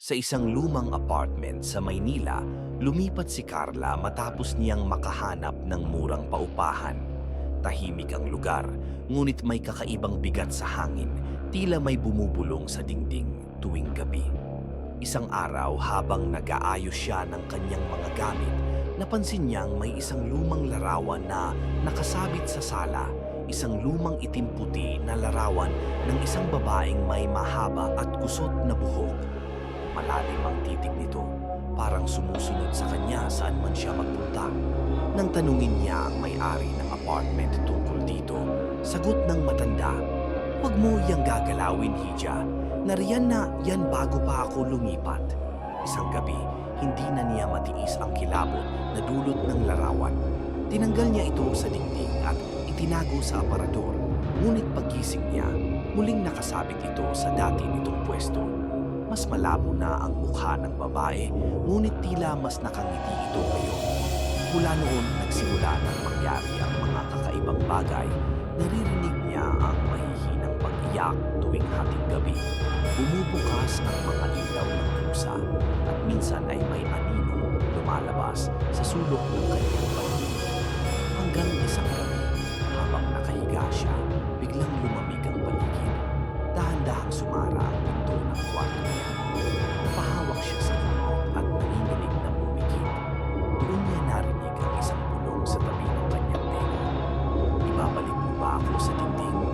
Sa isang lumang apartment sa Maynila, lumipat si Carla matapos niyang makahanap ng murang paupahan. Tahimik ang lugar, ngunit may kakaibang bigat sa hangin, tila may bumubulong sa dingding tuwing gabi. Isang araw habang nag-aayos siya ng kanyang mga gamit, napansin niyang may isang lumang larawan na nakasabit sa sala, isang lumang itim-puti na larawan ng isang babaeng may mahaba at kusot na buhok. Malalim ang titig nito, parang sumusunod sa kanya saan man siya magpunta. Nang tanungin niya ang may-ari ng apartment tungkol dito, sagot ng matanda, "Huwag mo yang gagalawin, Hija. Nariyan na yan bago pa ako lumipat." Isang gabi, hindi na niya matiis ang kilabot na dulot ng larawan. Tinanggal niya ito sa dingding at itinago sa aparador. Ngunit paggising niya, muling nakasabit ito sa dati nitong pwesto. Mas malabo na ang mukha ng babae, ngunit tila mas nakangiti ito ngayon. Mula noon, nagsimula nang mangyari ang mga kakaibang bagay. Naririnig niya ang mahihinang pag-iyak tuwing hating gabi. Bumubukas ang mga ilaw ng pusa at minsan ay may aninong lumalabas sa sulok ng kanyang paligid. Hanggang isang gabi, habang nakahiga siya, biglang lumamig ang paligid. Dahan-dahang sumara ang pinto ng kwarto niya. Pahawak siya sa kumot at nanginginig na pumikit. Doon niya narinig ang isang bulong sa tabi ng kanyang tenga. "Ibabalik mo ba ako sa dingding?"